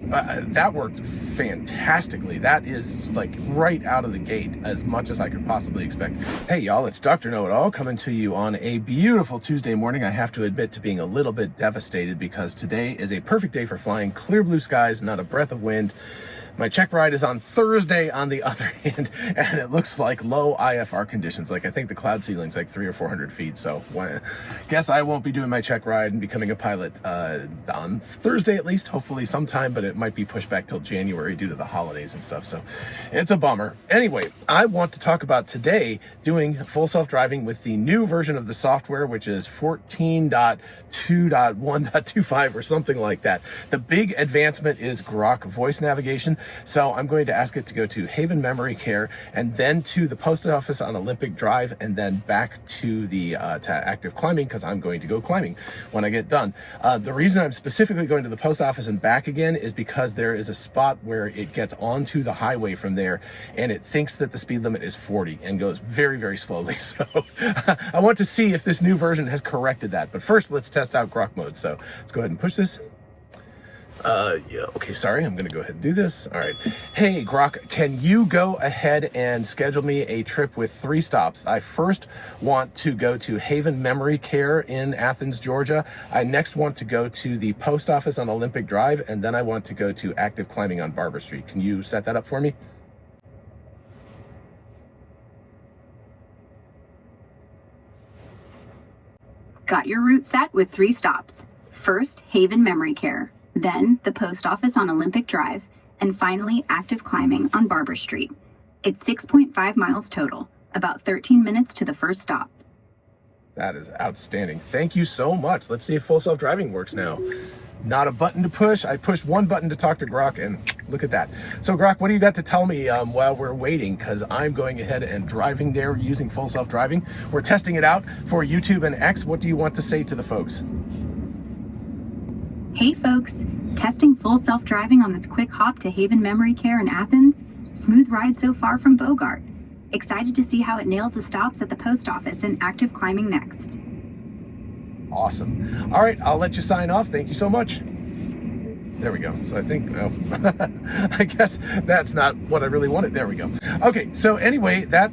that worked fantastically. That is like right out of the gate, as much as I could possibly expect. Hey y'all, it's Dr. Know-It-All coming to you on a beautiful Tuesday morning. I have to admit to being a little bit devastated because today is a perfect day for flying. Clear blue skies, not a breath of wind. My check ride is on Thursday on the other hand, and it looks like low IFR conditions. Like I think the cloud ceiling's like 300 or 400 feet. So guess I won't be doing my check ride and becoming a pilot on Thursday at least, hopefully sometime, but it might be pushed back till January due to the holidays and stuff. So it's a bummer. Anyway, I want to talk about today doing full self-driving with the new version of the software, which is 14.2.1.25 or something like that. The big advancement is Grok voice navigation. So I'm going to ask it to go to Haven Memory Care and then to the post office on Olympic Drive and then back to the to active climbing, because I'm going to go climbing when I get done. The reason I'm specifically going to the post office and back again is because there is a spot where it gets onto the highway from there and it thinks that the speed limit is 40 and goes very, very slowly. So I want to see if this new version has corrected that. But first, let's test out Grok mode. So let's go ahead and push this. Yeah, okay, sorry, I'm gonna go ahead and do this. All right. Hey, Grok, can you go ahead and schedule me a trip with 3 stops? I first want to go to Haven Memory Care in Athens, Georgia. I next want to go to the post office on Olympic Drive, and then I want to go to active climbing on Barber Street. Can you set that up for me? Got your route set with 3 stops. First, Haven Memory Care, then the post office on Olympic Drive, and finally active climbing on Barber Street. It's 6.5 miles total, about 13 minutes to the first stop. That is outstanding. Thank you so much. Let's see if full self-driving works now. Not a button to push. I pushed one button to talk to Grok, and look at that. So Grok, what do you got to tell me while we're waiting? Because I'm going ahead and driving there using full self-driving. We're testing it out for YouTube and X. What do you want to say to the folks? Hey folks, testing full self-driving on this quick hop to Haven Memory Care in Athens. Smooth ride so far from Bogart. Excited to see how it nails the stops at the post office and active climbing next. Awesome. All right, I'll let you sign off. Thank you so much. There we go. So I think, oh, I guess that's not what I really wanted. There we go. Okay, so anyway, that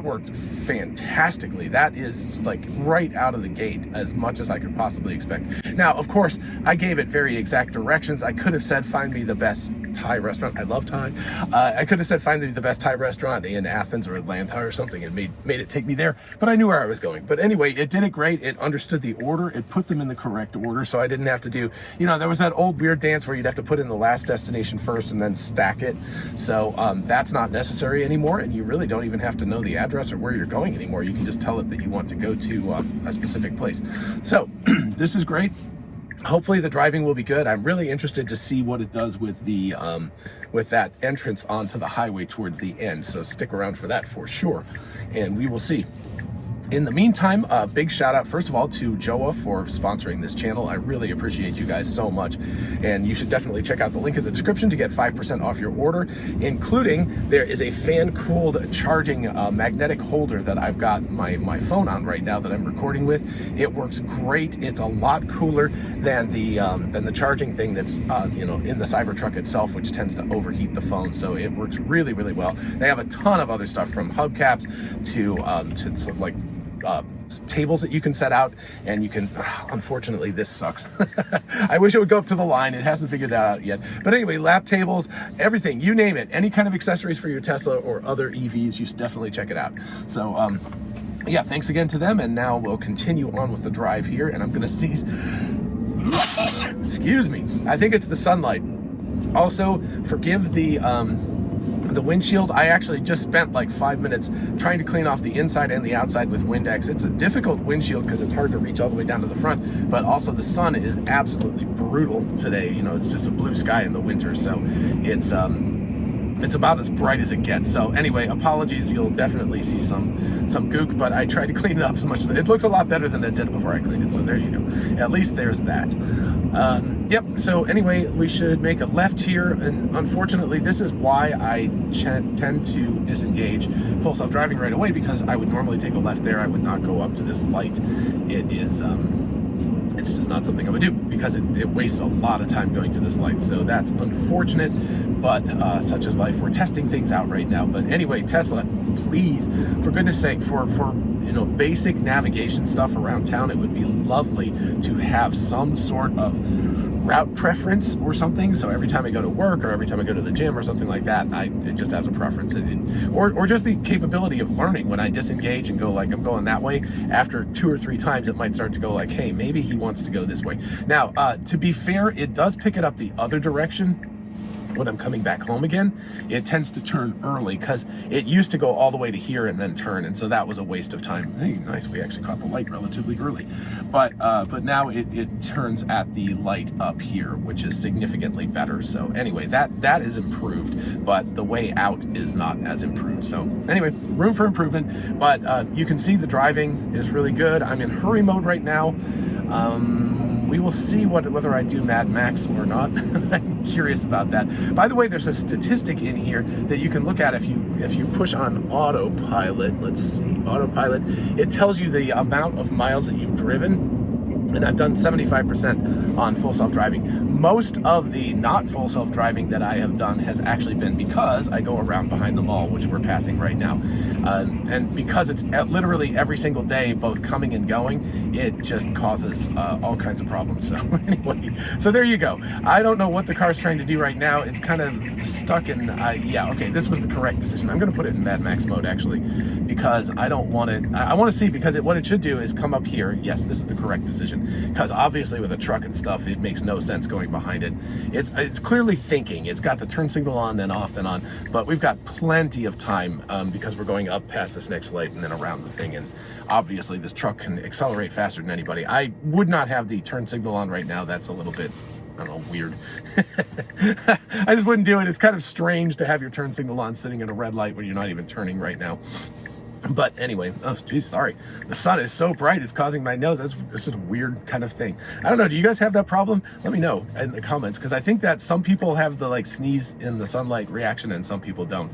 worked fantastically. That is like right out of the gate, as much as I could possibly expect. Now, of course, I gave it very exact directions. I could have said, find me the best Thai restaurant. I love Thai. I could have said, find me the best Thai restaurant in Athens or Atlanta or something, and made it take me there. But I knew where I was going. But anyway, it did it great. It understood the order. It put them in the correct order, so I didn't have to do, you know, there was that old weird dance where you'd have to put in the last destination first and then stack it. So that's not necessary anymore, and you really don't even have to know the address or where you're going anymore. You can just tell it that you want to go to a specific place. So this is great. Hopefully the driving will be good. I'm really interested to see what it does with the with that entrance onto the highway towards the end. So stick around for that for sure, and we will see. In the meantime, a big shout out, first of all, to Joa for sponsoring this channel. I really appreciate you guys so much. And you should definitely check out the link in the description to get 5% off your order, including there is a fan-cooled charging magnetic holder that I've got my phone on right now that I'm recording with. It works great. It's a lot cooler than the charging thing that's you know, in the Cybertruck itself, which tends to overheat the phone. So it works really, really well. They have a ton of other stuff, from hubcaps to like tables that you can set out, and you can, unfortunately this sucks. I wish it would go up to the line. It hasn't figured that out yet. But anyway, lap tables, everything, you name it, any kind of accessories for your Tesla or other EVs, you should definitely check it out. So yeah, thanks again to them, and now we'll continue on with the drive here, and I'm gonna sneeze. Excuse me, I think it's the sunlight. Also, forgive the windshield. I actually just spent like 5 minutes trying to clean off the inside and the outside with Windex. It's a difficult windshield because it's hard to reach all the way down to the front, but also the sun is absolutely brutal today. You know, it's just a blue sky in the winter, so it's about as bright as it gets. So anyway, apologies, you'll definitely see some gook, but I tried to clean it up as much as it looks a lot better than it did before I cleaned it, so there you go. At least there's that. Yep, so anyway, we should make a left here, and unfortunately this is why I tend to disengage full self-driving right away, because I would normally take a left there. I would not go up to this light. It is it's just not something I would do because it wastes a lot of time going to this light. So that's unfortunate, but such is life. We're testing things out right now. But anyway, Tesla, please, for goodness sake, for basic navigation stuff around town, it would be lovely to have some sort of route preference or something. So every time I go to work or every time I go to the gym or something like that, it just has a preference. Or just the capability of learning when I disengage and go like, I'm going that way. After 2 or 3 times, it might start to go like, hey, maybe he wants to go this way. Now, to be fair, it does pick it up the other direction. When I'm coming back home again, it tends to turn early because it used to go all the way to here and then turn, and so that was a waste of time. Hey, nice, we actually caught the light relatively early, but now it turns at the light up here, which is significantly better. So anyway, that is improved, but the way out is not as improved. So anyway, room for improvement, but you can see the driving is really good. I'm in hurry mode right now. We will see whether I do Mad Max or not. I'm curious about that. By the way, there's a statistic in here that you can look at if you push on autopilot. Let's see, autopilot. It tells you the amount of miles that you've driven. And I've done 75% on full self-driving. Most of the not full self-driving that I have done has actually been because I go around behind the mall, which we're passing right now. And because it's literally every single day, both coming and going, it just causes all kinds of problems. So anyway, so there you go. I don't know what the car's trying to do right now. It's kind of stuck in, yeah, okay, this was the correct decision. I'm gonna put it in Mad Max mode actually, because I don't want it, I wanna see, because what it should do is come up here. Yes, this is the correct decision. Because obviously with a truck and stuff, it makes no sense going behind it. It's clearly thinking. It's got the turn signal on, then off, then on. But we've got plenty of time because we're going up past this next light and then around the thing. And obviously this truck can accelerate faster than anybody. I would not have the turn signal on right now. That's a little bit, I don't know, weird. I just wouldn't do it. It's kind of strange to have your turn signal on sitting in a red light when you're not even turning right now. But anyway, oh geez, sorry. The sun is so bright, it's causing my nose. That's just a weird kind of thing. I don't know, do you guys have that problem? Let me know in the comments, because I think that some people have the like sneeze in the sunlight reaction and some people don't.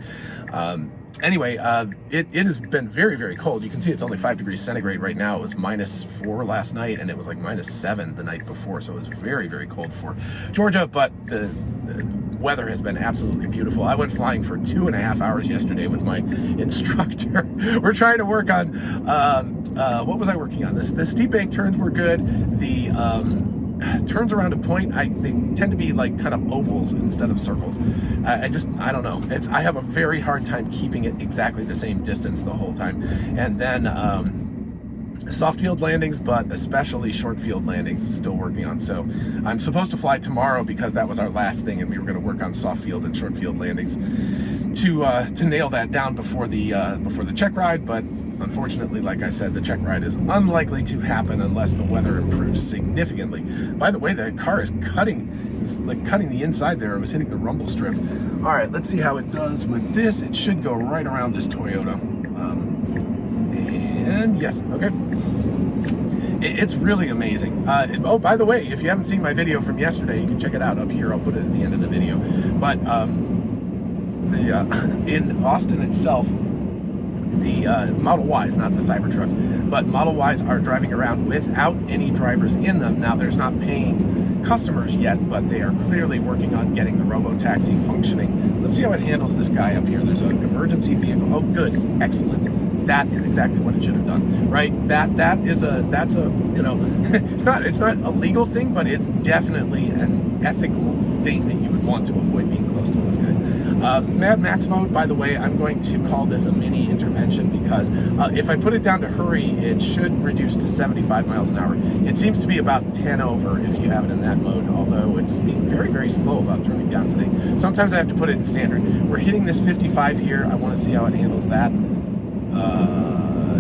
Anyway, it has been very, very cold. You can see it's only 5 degrees centigrade right now. It was -4 last night, and it was like -7 the night before. So it was very, very cold for Georgia, but the weather has been absolutely beautiful. I went flying for 2.5 hours yesterday with my instructor. We're trying to work on, what was I working on? The steep bank turns were good. The turns around a point, they tend to be like kind of ovals instead of circles. I don't know. I have a very hard time keeping it exactly the same distance the whole time. And then soft field landings, but especially short field landings, still working on. So I'm supposed to fly tomorrow because that was our last thing, and we were going to work on soft field and short field landings to nail that down before the check ride. But unfortunately, like I said, the check ride is unlikely to happen unless the weather improves significantly. By the way, the car is it's like cutting the inside there. It was hitting the rumble strip. All right, let's see how it does with this. It should go right around this Toyota. And yes, okay. It's really amazing. Oh, by the way, if you haven't seen my video from yesterday, you can check it out up here. I'll put it at the end of the video. But in Austin itself, the Model Ys, not the Cybertrucks, but Model Ys are driving around without any drivers in them. Now, there's not paying customers yet, but they are clearly working on getting the robo-taxi functioning. Let's see how it handles this guy up here. There's an emergency vehicle. Oh, good, excellent. That is exactly what it should have done, right? That's a you know, it's not a legal thing, but it's definitely an ethical thing that you would want to avoid being close to those guys. Mad Max mode, by the way, I'm going to call this a mini intervention because if I put it down to hurry, it should reduce to 75 miles an hour. It seems to be about 10 over if you have it in that mode, although it's being very, very slow about turning down today. Sometimes I have to put it in standard. We're hitting this 55 here. I want to see how it handles that.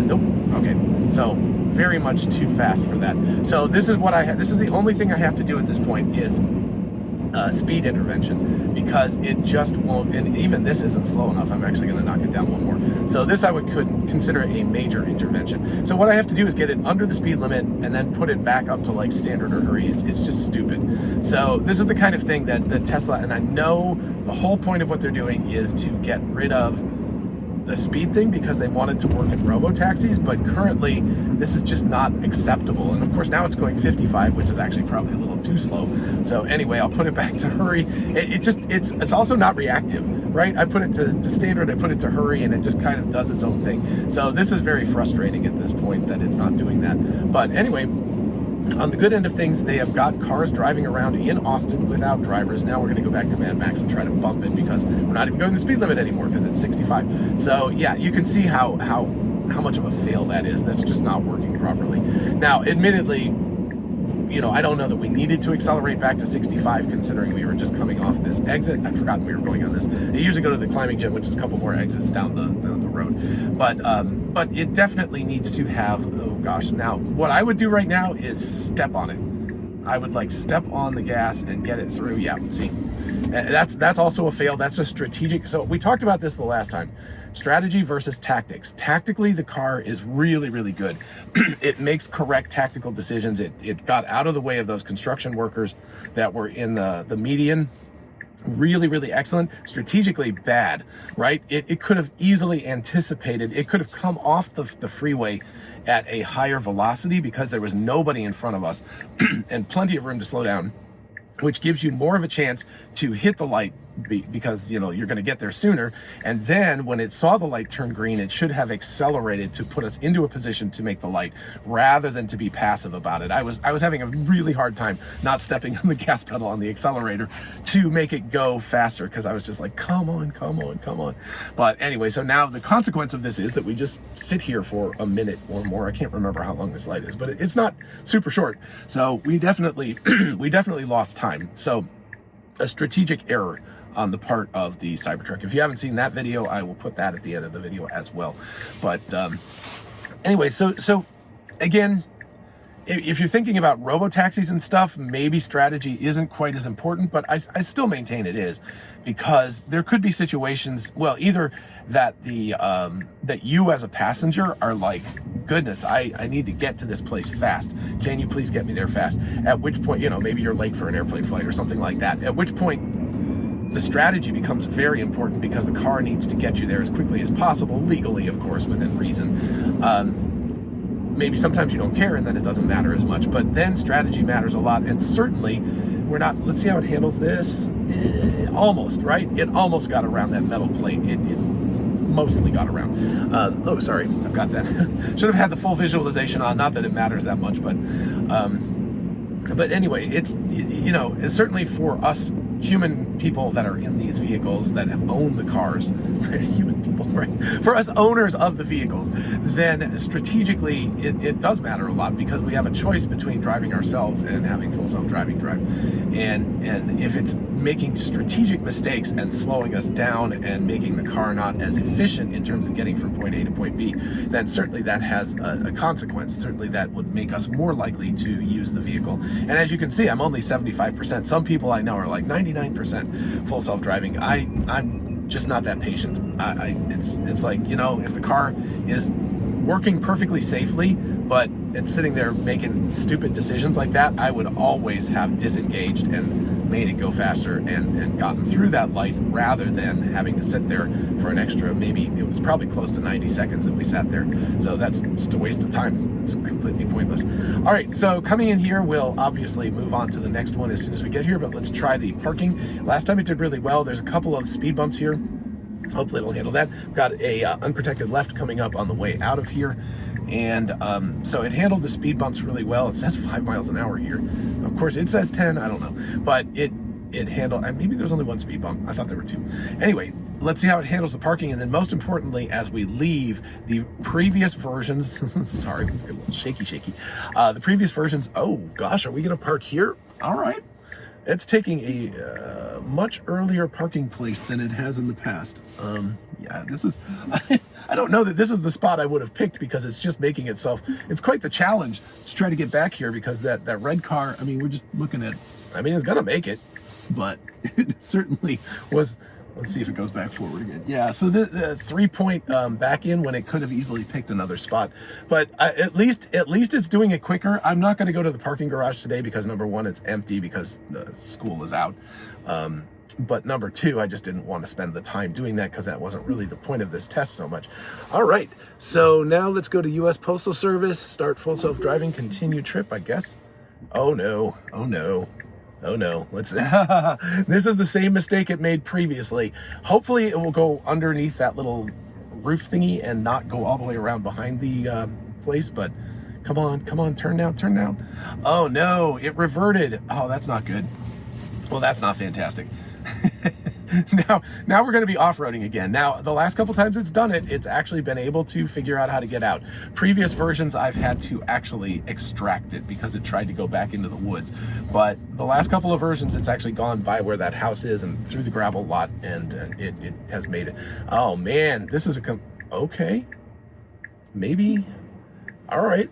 Nope. Okay. So very much too fast for that. So this is what I have. This is the only thing I have to do at this point is speed intervention, because it just won't. And even this isn't slow enough. I'm actually going to knock it down one more. So this I couldn't consider a major intervention. So what I have to do is get it under the speed limit and then put it back up to like standard or hurry. It's just stupid. So this is the kind of thing that Tesla, and I know the whole point of what they're doing is to get rid of the speed thing because they wanted to work in robo-taxis, but currently this is just not acceptable. And of course now it's going 55, which is actually probably a little too slow. So anyway, I'll put it back to hurry. It's also not reactive, right? I put it to standard, I put it to hurry, and it just kind of does its own thing. So this is very frustrating at this point that it's not doing that. But anyway, on the good end of things, they have got cars driving around in Austin without drivers. Now we're going to go back to Mad Max and try to bump it because we're not even going the speed limit anymore because it's 65. So yeah, you can see how much of a fail that is. That's just not working properly. Now, admittedly, you know, I don't know that we needed to accelerate back to 65 considering we were just coming off this exit. I'd forgotten we were going on this. I usually go to the climbing gym, which is a couple more exits down the road. But it definitely needs to have, oh gosh, now what I would do right now is step on it. I would like step on the gas and get it through. Yeah, see, that's also a fail. That's a strategic. So we talked about this the last time. Strategy versus tactics. Tactically, the car is really, really good. It makes correct tactical decisions. It got out of the way of those construction workers that were in the median. Really, really excellent. Strategically bad, right? It could have easily anticipated. It could have come off the freeway at a higher velocity because there was nobody in front of us and plenty of room to slow down, which gives you more of a chance to hit the light because, you know, you're going to get there sooner. And then when it saw the light turn green, it should have accelerated to put us into a position to make the light rather than to be passive about it. I was having a really hard time not stepping on the gas pedal on the accelerator to make it go faster because I was just like, come on, come on, come on. But anyway, so now the consequence of this is that we just sit here for a minute or more. I can't remember how long this light is, but it's not super short. So we definitely lost time. So a strategic error on the part of the Cybertruck. If you haven't seen that video, I will put that at the end of the video as well. But anyway, so again, if you're thinking about robo-taxis and stuff, maybe strategy isn't quite as important, but I still maintain it is, because there could be situations, well, either that that you as a passenger are like, goodness, I need to get to this place fast. Can you please get me there fast? At which point, you know, maybe you're late for an airplane flight or something like that. At which point, the strategy becomes very important because the car needs to get you there as quickly as possible, legally, of course, within reason. Maybe sometimes you don't care and then it doesn't matter as much, but then strategy matters a lot. And certainly we're not, let's see how it handles this. Almost, right? It almost got around that metal plate. It mostly got around. Oh, sorry, I've got that. Should have had the full visualization on, not that it matters that much, but anyway, it's, you know, it's certainly for us human people that are in these vehicles that own the cars, right? Human people, right? For us owners of the vehicles, then strategically it does matter a lot because we have a choice between driving ourselves and having full self-driving drive. And if it's making strategic mistakes and slowing us down and making the car not as efficient in terms of getting from point A to point B, then certainly that has a consequence. Certainly that would make us more likely to use the vehicle. And as you can see, I'm only 75%. Some people I know are like 99% full self-driving. I'm just not that patient. It's like, you know, if the car is working perfectly safely, but it's sitting there making stupid decisions like that, I would always have disengaged and made it go faster and gotten through that light rather than having to sit there for an extra, maybe it was probably close to 90 seconds that we sat there. So that's just a waste of time. It's completely pointless. All right, so coming in here, we'll obviously move on to the next one as soon as we get here, but let's try the parking. Last time it did really well. There's a couple of speed bumps here. Hopefully it'll handle that. We've got a unprotected left coming up on the way out of here. And so it handled the speed bumps really well. It says 5 miles an hour here. Of course, it says 10, I don't know. But it handled, maybe there's only one speed bump. I thought there were two. Anyway, let's see how it handles the parking. And then most importantly, as we leave, the previous versions, sorry, a little shaky. The previous versions, oh gosh, are we gonna park here? All right. It's taking a much earlier parking place than it has in the past. Yeah, this is, I don't know that this is the spot I would have picked because it's just making itself, it's quite the challenge to try to get back here because that red car, I mean, we're just looking at, I mean, it's gonna make it, but it certainly was. Let's see if it goes back forward again. Yeah, so the 3-point back in when it could have easily picked another spot. But at least it's doing it quicker. I'm not going to go to the parking garage today because number one, it's empty because the school is out. But number two, I just didn't want to spend the time doing that because that wasn't really the point of this test so much. All right, so now let's go to U.S. Postal Service, start full self-driving, continue trip, I guess. Oh no, oh no. Oh no, let's, this is the same mistake it made previously. Hopefully it will go underneath that little roof thingy and not go all the way around behind the place, but come on, turn down, turn down. Oh no, it reverted. Oh, that's not good. Well, that's not fantastic. Now we're going to be off-roading again. Now, the last couple times it's done it, it's actually been able to figure out how to get out. Previous versions, I've had to actually extract it because it tried to go back into the woods. But the last couple of versions, it's actually gone by where that house is and through the gravel lot, and it has made it. Oh man, this is okay. Maybe. All right.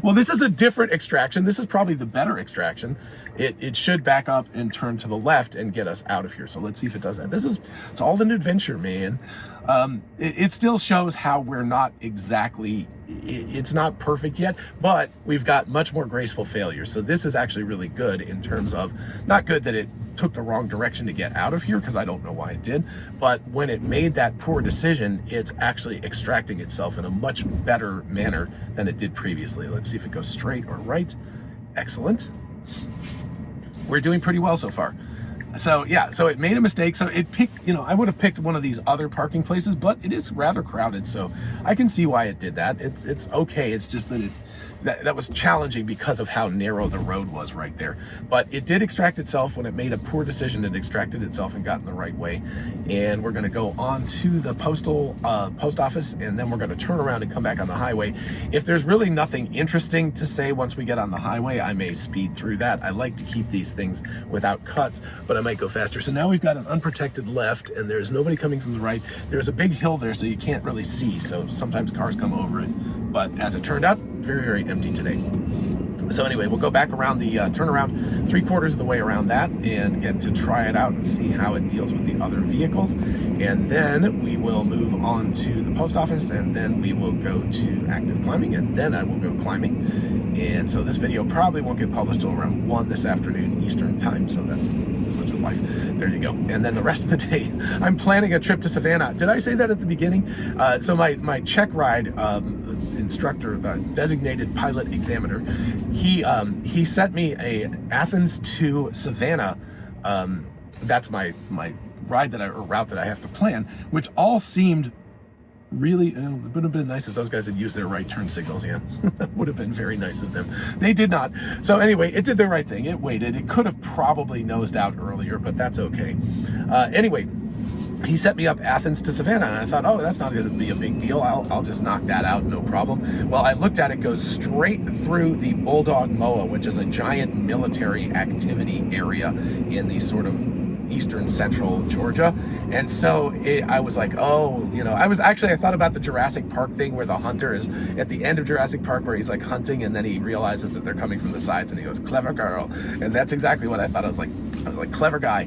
Well, this is a different extraction. This is probably the better extraction. It should back up and turn to the left and get us out of here. So let's see if it does that. It's all an adventure, man. It still shows how we're not exactly, it's not perfect yet, but we've got much more graceful failures. So this is actually really good in terms of, not good that it took the wrong direction to get out of here, because I don't know why it did, but when it made that poor decision, it's actually extracting itself in a much better manner than it did previously. Let's see if it goes straight or right. Excellent. We're doing pretty well so far. So yeah, so it made a mistake. So it picked, I would have picked one of these other parking places, but it is rather crowded. So I can see why it did that. It's okay. It's just that that was challenging because of how narrow the road was right there. But it did extract itself. When it made a poor decision, it extracted itself and got in the right way. And we're going to go on to the post office, and then we're going to turn around and come back on the highway. If there's really nothing interesting to say once we get on the highway, I may speed through that. I like to keep these things without cuts, but I might go faster. So now we've got an unprotected left, and there's nobody coming from the right. There's a big hill there, so you can't really see. So sometimes cars come over it. But as it turned out, very, very empty today. So anyway, we'll go back around the turnaround, 3/4 of the way around that, and get to try it out and see how it deals with the other vehicles. And then we will move on to the post office, and then we will go to active climbing, and then I will go climbing. And so this video probably won't get published till around 1 this afternoon Eastern time, so that's such is life. There you go. And then the rest of the day, I'm planning a trip to Savannah. Did I say that at the beginning? So my check ride instructor, the designated pilot examiner, he sent me a Athens to Savannah. That's my ride route that I have to plan, which all seemed really, it would have been nice if those guys had used their right turn signals. Yeah, would have been very nice of them. They did not. So anyway, it did the right thing. It waited. It could have probably nosed out earlier, but that's okay. Anyway, he set me up Athens to Savannah, and I thought, oh, that's not going to be a big deal. I'll just knock that out, no problem. Well, I looked at it, goes straight through the Bulldog MOA, which is a giant military activity area in the sort of eastern central Georgia. And so I was like, oh, I thought about the Jurassic Park thing where the hunter is at the end of Jurassic Park where he's like hunting, and then he realizes that they're coming from the sides and he goes, clever girl. And that's exactly what I thought. I was like, clever guy.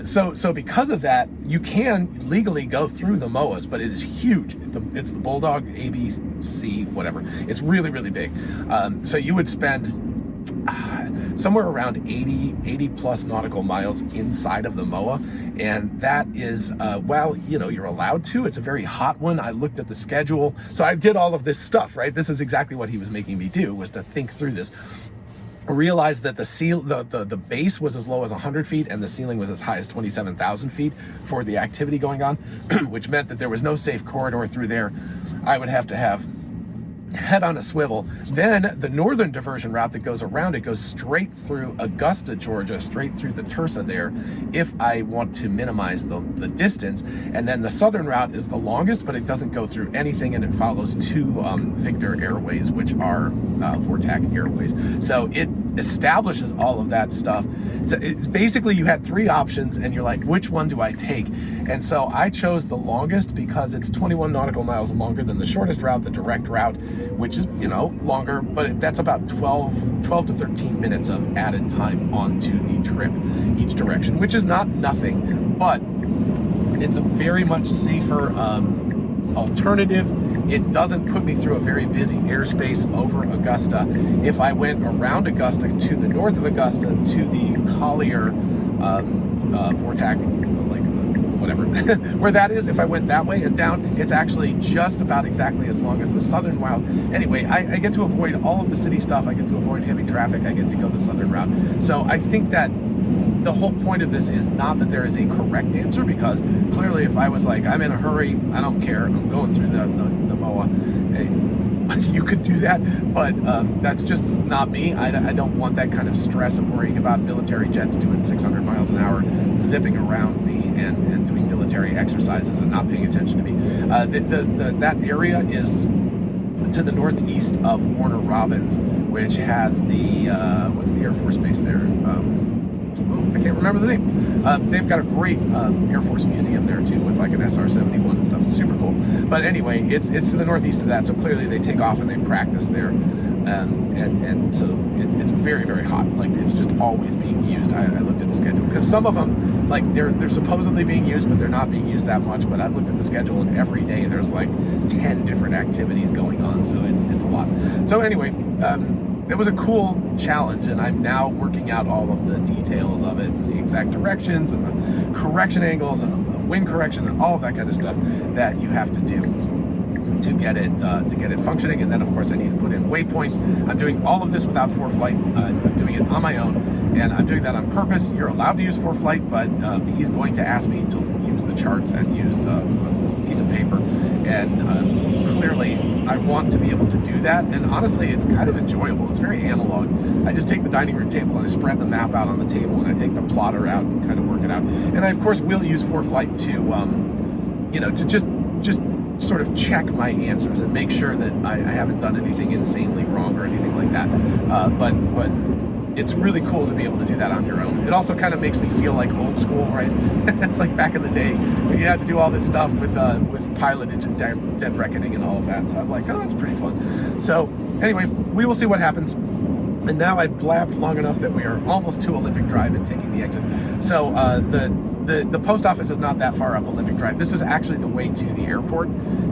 So because of that, you can legally go through the MOAs, but it is huge. It's the Bulldog ABC, whatever. It's really, really big. So you would spend somewhere around 80 plus nautical miles inside of the MOA, and that is well, you're allowed to. It's a very hot one. I looked at the schedule, so I did all of this stuff, right? This is exactly what he was making me do, was to think through this. I realized that the base was as low as 100 feet and the ceiling was as high as 27,000 feet for the activity going on, which meant that there was no safe corridor through there. I would have to have head on a swivel. Then the northern diversion route that goes around it goes straight through Augusta, Georgia, straight through the Tersa there, if I want to minimize the distance. And then the southern route is the longest, but it doesn't go through anything, and it follows two Victor Airways, which are Vortac Airways. So it establishes all of that stuff. So basically you had three options, and you're like, which one do I take? And so I chose the longest because it's 21 nautical miles longer than the shortest route, the direct route, which is, longer, but that's about 12 to 13 minutes of added time onto the trip each direction, which is not nothing, but it's a very much safer alternative. It doesn't put me through a very busy airspace over Augusta. If I went around Augusta to the north of Augusta to the Collier Vortac, like whatever, where that is. If I went that way and down, it's actually just about exactly as long as the southern route. Anyway, I get to avoid all of the city stuff. I get to avoid heavy traffic. I get to go the southern route. So I think that the whole point of this is not that there is a correct answer, because clearly if I was like, I'm in a hurry, I don't care, I'm going through the MOA, you could do that, but that's just not me. I don't want that kind of stress of worrying about military jets doing 600 miles an hour, zipping around me and doing military exercises and not paying attention to me. That area is to the northeast of Warner Robins, which has the, what's the Air Force base there? I can't remember the name. They've got a great Air Force museum there too, with like an SR-71 and stuff. It's super cool. But anyway, it's to the northeast of that, so clearly they take off and they practice there, and so it's very, very hot. Like, it's just always being used. I looked at the schedule, because some of them, like, they're supposedly being used, but they're not being used that much. But I looked at the schedule, and every day there's like 10 different activities going on, so it's a lot. So anyway, it was a cool challenge, and I'm now working out all of the details of it, and the exact directions and the correction angles and the wind correction and all of that kind of stuff that you have to do to get it functioning. And then of course I need to put in waypoints. I'm doing all of this without ForeFlight. I'm doing it on my own, and I'm doing that on purpose. You're allowed to use ForeFlight, but he's going to ask me to use the charts and use a piece of paper, and clearly I want to be able to do that. And honestly, it's kind of enjoyable. It's very analog. I just take the dining room table and I spread the map out on the table, and I take the plotter out and kind of work it out. And I of course will use ForeFlight to to just sort of check my answers and make sure that I haven't done anything insanely wrong or anything like that. But it's really cool to be able to do that on your own. It also kind of makes me feel like old school, right? It's like back in the day when you had to do all this stuff with pilotage and dead reckoning and all of that. So I'm like, oh, that's pretty fun. So anyway, we will see what happens. And now I've blabbed long enough that we are almost to Olympic Drive and taking the exit. So the post office is not that far up Olympic Drive. This is actually the way to the airport.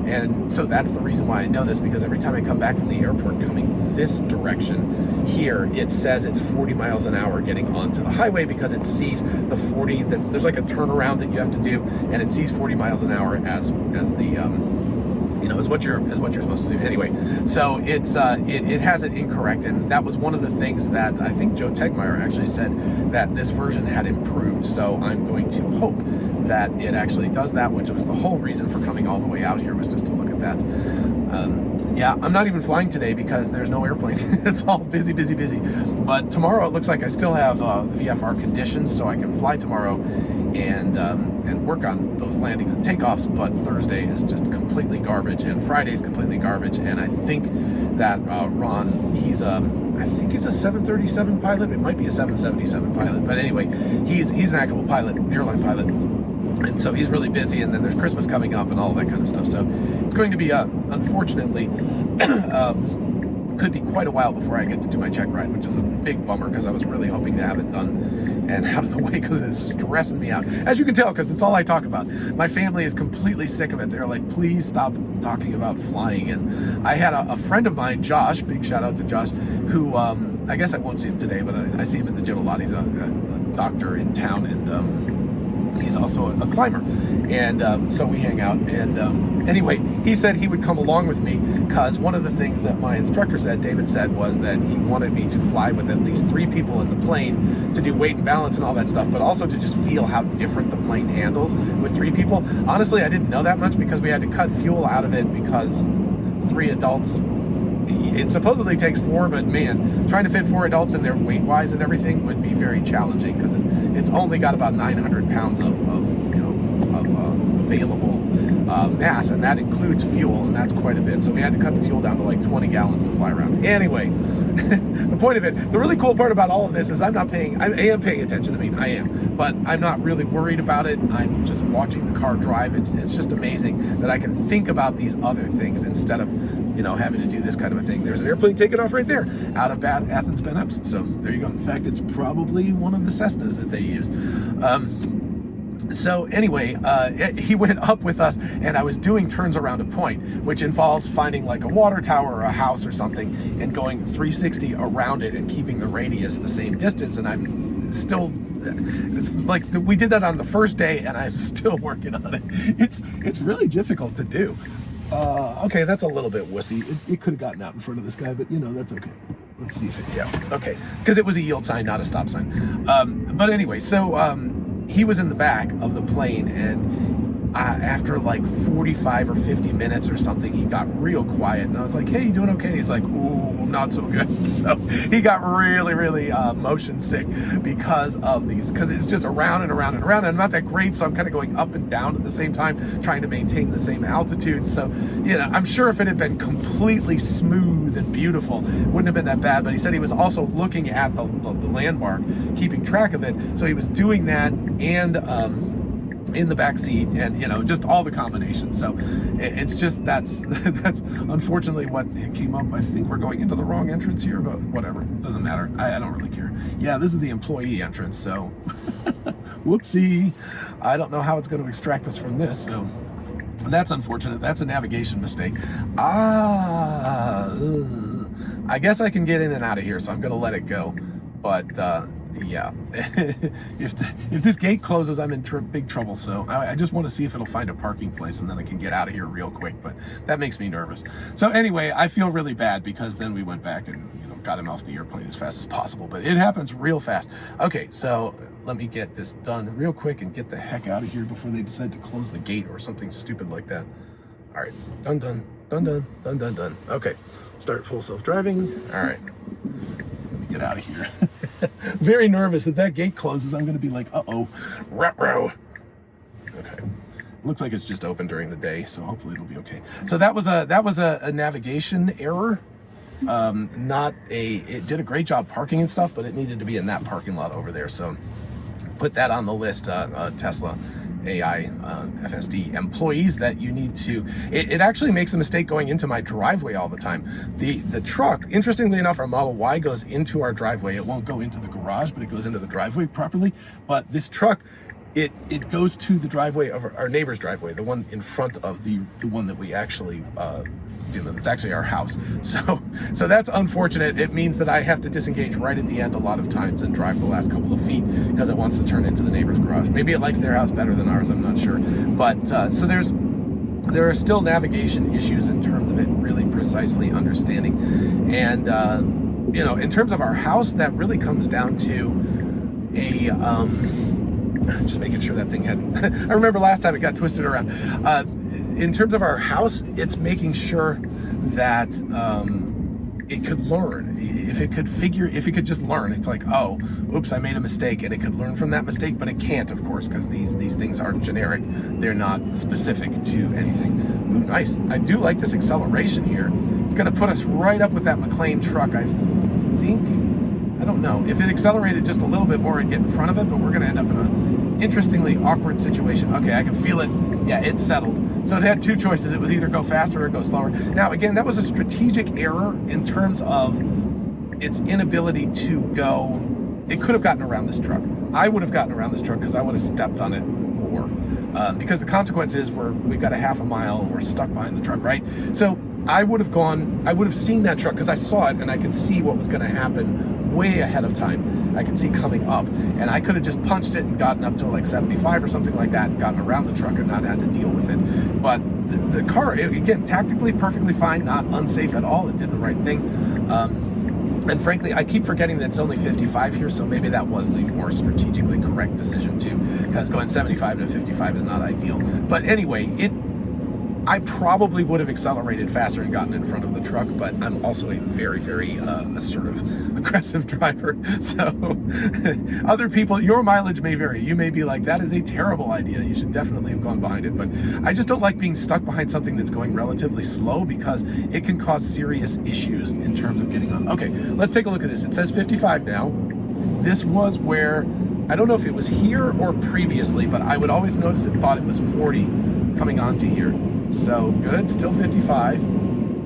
And so that's the reason why I know this, because every time I come back from the airport coming this direction here, it says it's 40 miles an hour getting onto the highway, because it sees the 40, there's like a turnaround that you have to do, and it sees 40 miles an hour as the is what you're supposed to do anyway. So it has it incorrect, and that was one of the things that I think Joe Tegmeyer actually said, that this version had improved. So I'm going to hope that it actually does that, which was the whole reason for coming all the way out here, was just to look at that. Yeah, I'm not even flying today because there's no airplane. It's all busy. But tomorrow it looks like I still have VFR conditions, so I can fly tomorrow and work on those landings and takeoffs. But Thursday is just completely garbage, and Friday's completely garbage. And I think that Ron, he's a 737 pilot. It might be a 777 pilot, but anyway, he's an actual pilot, airline pilot. And so he's really busy, and then there's Christmas coming up and all that kind of stuff. So it's going to be, unfortunately, could be quite a while before I get to do my check ride, which is a big bummer, because I was really hoping to have it done and out of the way, because it is stressing me out. As you can tell, because it's all I talk about. My family is completely sick of it. They're like, please stop talking about flying. And I had a friend of mine, Josh, big shout out to Josh, who, I guess I won't see him today, but I see him at the gym a lot. He's a doctor in town, and he's also a climber, and so we hang out. And anyway, he said he would come along with me, because one of the things that my instructor said, David said, was that he wanted me to fly with at least 3 people in the plane to do weight and balance and all that stuff, but also to just feel how different the plane handles with 3 people. Honestly, I didn't know that much, because we had to cut fuel out of it, because 3 adults, it supposedly takes 4, but man, trying to fit 4 adults in there weight-wise and everything would be very challenging, because it's only got about 900 pounds of available mass, and that includes fuel, and that's quite a bit. So we had to cut the fuel down to like 20 gallons to fly around. Anyway, the point of it, the really cool part about all of this is I am paying attention. I mean, I am, but I'm not really worried about it. I'm just watching the car drive. It's just amazing that I can think about these other things instead of having to do this kind of a thing. There's an airplane taking off right there out of Athens Ben Epps. So there you go. In fact, it's probably one of the Cessnas that they use. So anyway, he went up with us, and I was doing turns around a point, which involves finding like a water tower or a house or something and going 360 around it and keeping the radius the same distance. And I'm still it's like we did that on the first day, and I'm still working on it. It's really difficult to do. Okay, that's a little bit wussy. It could have gotten out in front of this guy, but that's okay. Let's see if it, okay. Because it was a yield sign, not a stop sign. But anyway, so he was in the back of the plane, and after like 45 or 50 minutes or something, he got real quiet, and I was like, hey, you doing okay? And he's like, ooh, not so good. So he got really, really motion sick because of these, because it's just around and around and around, and I'm not that great, so I'm kind of going up and down at the same time, trying to maintain the same altitude. So, I'm sure if it had been completely smooth and beautiful, it wouldn't have been that bad. But he said he was also looking at the landmark, keeping track of it. So he was doing that, and in the back seat, and just all the combinations. So it's just that's unfortunately what came up. I think we're going into the wrong entrance here, but whatever, doesn't matter. I don't really care. Yeah, this is the employee entrance, so whoopsie. I don't know how it's going to extract us from this, so that's unfortunate. That's a navigation mistake. I guess I can get in and out of here, so I'm going to let it go. But yeah, if this gate closes, I'm in big trouble. So I just want to see if it'll find a parking place, and then I can get out of here real quick. But that makes me nervous. So anyway, I feel really bad, because then we went back and got him off the airplane as fast as possible. But it happens real fast. Okay, so let me get this done real quick and get the heck out of here before they decide to close the gate or something stupid like that. All right, done. Okay, start full self-driving. All right, let me get out of here. Very nervous that gate closes. I'm going to be like, uh-oh, ruh-roh. Okay, looks like it's just open during the day, so hopefully it'll be okay. So that was a navigation error. It did a great job parking and stuff, but it needed to be in that parking lot over there. So put that on the list. Tesla AI FSD employees that you need to, it actually makes a mistake going into my driveway all the time. The truck, interestingly enough, our Model Y goes into our driveway. It won't go into the garage, but it goes into the driveway properly. But this truck, it goes to the driveway of our neighbor's driveway, the one in front of the one that we actually it's actually our house. So that's unfortunate. It means that I have to disengage right at the end a lot of times and drive the last couple of feet, because it wants to turn into the neighbor's garage. Maybe it likes their house better than ours, I'm not sure. But so there are still navigation issues in terms of it really precisely understanding. And in terms of our house, that really comes down to a just making sure that thing hadn't I remember last time it got twisted around. In terms of our house, it's making sure that it could learn. If it could just learn, it's like, oh, oops, I made a mistake, and it could learn from that mistake, but it can't, of course, because these things aren't generic. They're not specific to anything. Ooh, nice. I do like this acceleration here. It's going to put us right up with that McLean truck, I think. I don't know. If it accelerated just a little bit more, it'd get in front of it, but we're going to end up in an interestingly awkward situation. Okay, I can feel it. Yeah, it's settled. So it had two choices. It was either go faster or go slower. Now, again, that was a strategic error in terms of its inability to go. It could have gotten around this truck. I would have gotten around this truck because I would have stepped on it more. Because the consequence is we've got a half a mile and we're stuck behind the truck, right? So I would have seen that truck, because I saw it and I could see what was going to happen way ahead of time. I could see coming up, and I could have just punched it and gotten up to like 75 or something like that and gotten around the truck and not had to deal with it. But the car, again, tactically perfectly fine, not unsafe at all. It did the right thing. And frankly, I keep forgetting that it's only 55 here, so maybe that was the more strategically correct decision too, because going 75 to 55 is not ideal. But anyway, I probably would have accelerated faster and gotten in front of the truck, but I'm also a very, very sort of aggressive driver. So other people, your mileage may vary. You may be like, that is a terrible idea. You should definitely have gone behind it. But I just don't like being stuck behind something that's going relatively slow, because it can cause serious issues in terms of getting on. Okay, let's take a look at this. It says 55 now. This was where, I don't know if it was here or previously, but I would always notice it thought it was 40 coming onto here. So good, still 55.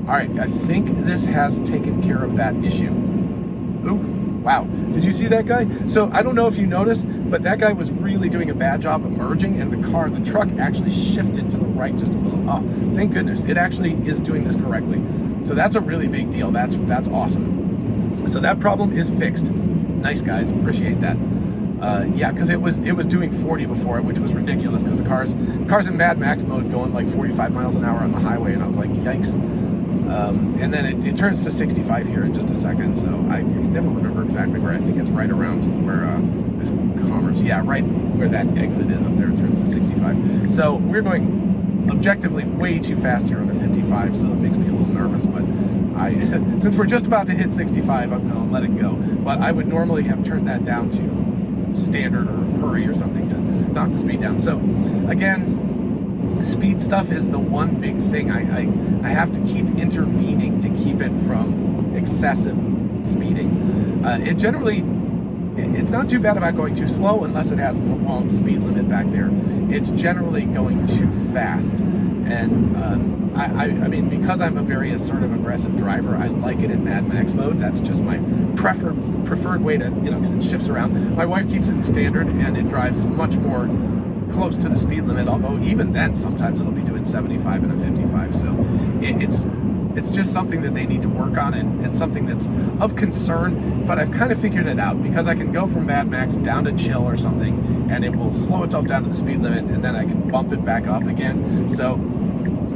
All right, I think this has taken care of that issue. Ooh, wow, did you see that guy? So I don't know if you noticed, but that guy was really doing a bad job of merging, and the truck actually shifted to the right just a little. Oh, thank goodness, it actually is doing this correctly. So that's a really big deal. That's awesome. So that problem is fixed. Nice, guys, appreciate that. Yeah, because it was doing 40 before it, which was ridiculous because the cars in Mad Max mode going like 45 miles an hour on the highway, and I was like, yikes. And then it turns to 65 here in just a second, so I can never remember exactly where. I think it's right around where this Commerce, yeah, right where that exit is up there. It turns to 65. So we're going objectively way too fast here on the 55, so it makes me a little nervous, but since we're just about to hit 65, I'm gonna let it go. But I would normally have turned that down to standard or hurry or something to knock the speed down. So again, the speed stuff is the one big thing. I have to keep intervening to keep it from excessive speeding. It's not too bad about going too slow unless it has the wrong speed limit back there. It's generally going too fast. And I mean, because I'm a very sort of aggressive driver, I like it in Mad Max mode. That's just my preferred way to, because it shifts around. My wife keeps it in standard, and it drives much more close to the speed limit, although even then, sometimes it'll be doing 75 and a 55. So it's just something that they need to work on, and something that's of concern, but I've kind of figured it out because I can go from Mad Max down to chill or something, and it will slow itself down to the speed limit, and then I can bump it back up again. So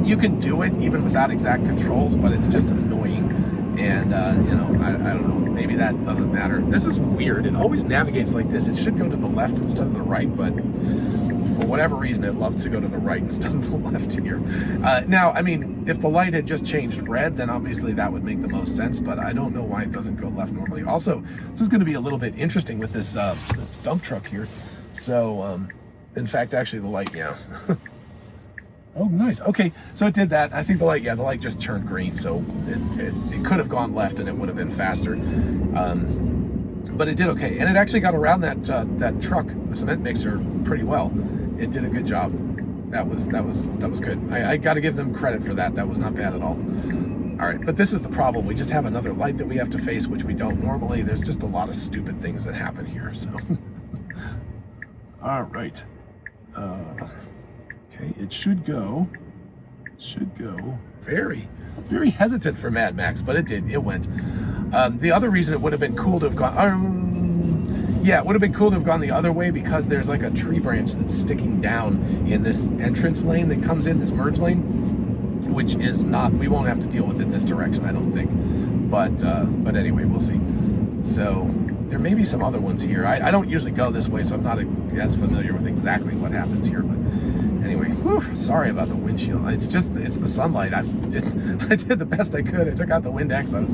you can do it even without exact controls, but it's just annoying. And, I don't know, maybe that doesn't matter. This is weird. It always navigates like this. It should go to the left instead of the right, but for whatever reason, it loves to go to the right instead of the left here. Now, I mean, if the light had just changed red, then obviously that would make the most sense, but I don't know why it doesn't go left normally. Also, this is going to be a little bit interesting with this dump truck here. So, in fact, actually the light, yeah. Oh, nice. Okay, so it did that. I think the light just turned green, so it could have gone left and it would have been faster. But it did okay, and it actually got around that truck, the cement mixer, pretty well. It did a good job. That was good. I got to give them credit for that. That was not bad at all. All right, but this is the problem. We just have another light that we have to face, which we don't normally. There's just a lot of stupid things that happen here. So, all right. Okay, it should go very, very hesitant for Mad Max, but it did. It went. The other reason it would have been cool to have gone, it would have been cool to have gone the other way, because there's like a tree branch that's sticking down in this entrance lane that comes in, this merge lane, which is not, we won't have to deal with it this direction, I don't think. But anyway, we'll see. So there may be some other ones here. I don't usually go this way, so I'm not as familiar with exactly what happens here, but anyway, sorry about the windshield. It's the sunlight. I did the best I could. I took out the Windex. I was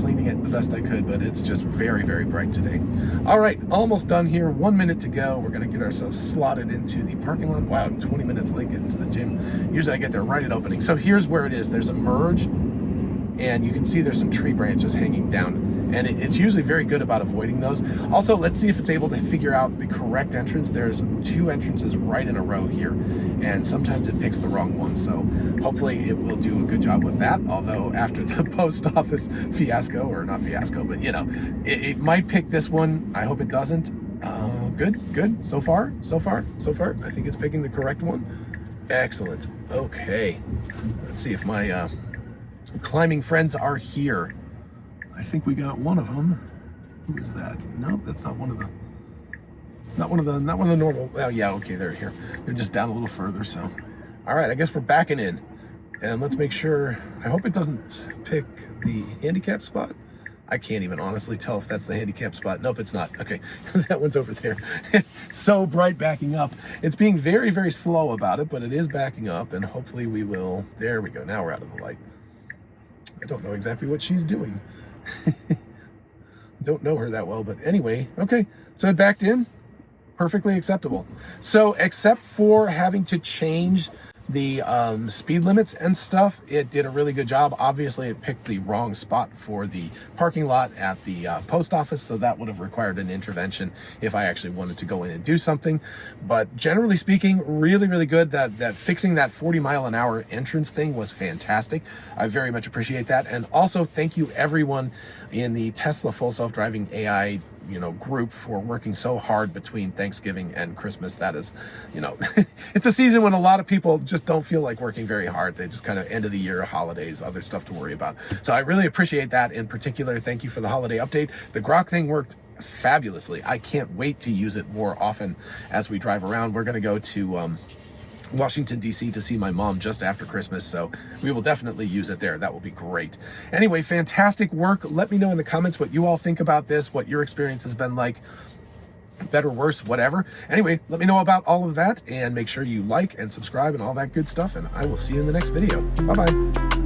cleaning it the best I could, but it's just very, very bright today. All right, almost done here. 1 minute to go. We're gonna get ourselves slotted into the parking lot. Wow, 20 minutes late getting to the gym. Usually I get there right at opening. So here's where it is. There's a merge, and you can see there's some tree branches hanging down. And it's usually very good about avoiding those. Also, let's see if it's able to figure out the correct entrance. There's 2 entrances right in a row here, and sometimes it picks the wrong one. So hopefully it will do a good job with that. Although after the post office fiasco, or not fiasco, but it might pick this one. I hope it doesn't. Good. So far. I think it's picking the correct one. Excellent. Okay. Let's see if my climbing friends are here. I think we got one of them. Who is that? Nope, that's not one of the normal. Oh yeah, okay, they're here. They're just down a little further. So, all right, I guess we're backing in, and let's make sure. I hope it doesn't pick the handicap spot. I can't even honestly tell if that's the handicap spot. Nope, it's not. Okay, that one's over there. So bright backing up. It's being very, very slow about it, but it is backing up, and hopefully we will. There we go. Now we're out of the light. I don't know exactly what she's doing. Don't know her that well, but anyway, okay, so it backed in, perfectly acceptable. So except for having to change the speed limits and stuff, it did a really good job. Obviously it picked the wrong spot for the parking lot at the post office, so that would have required an intervention if I actually wanted to go in and do something. But generally speaking, really, really good. That fixing that 40-mile-an-hour entrance thing was fantastic. I very much appreciate that. And also thank you everyone in the Tesla full self-driving AI group for working so hard between Thanksgiving and Christmas. That is, it's a season when a lot of people just don't feel like working very hard. They just kind of end of the year, holidays, other stuff to worry about. So I really appreciate that in particular. Thank you for the holiday update. The Grok thing worked fabulously. I can't wait to use it more often as we drive around. We're going to go to Washington, D.C. to see my mom just after Christmas, so we will definitely use it there. That will be great. Anyway, fantastic work. Let me know in the comments what you all think about this, what your experience has been like, better, worse, whatever. Anyway, let me know about all of that, and make sure you like and subscribe and all that good stuff, and I will see you in the next video. Bye-bye.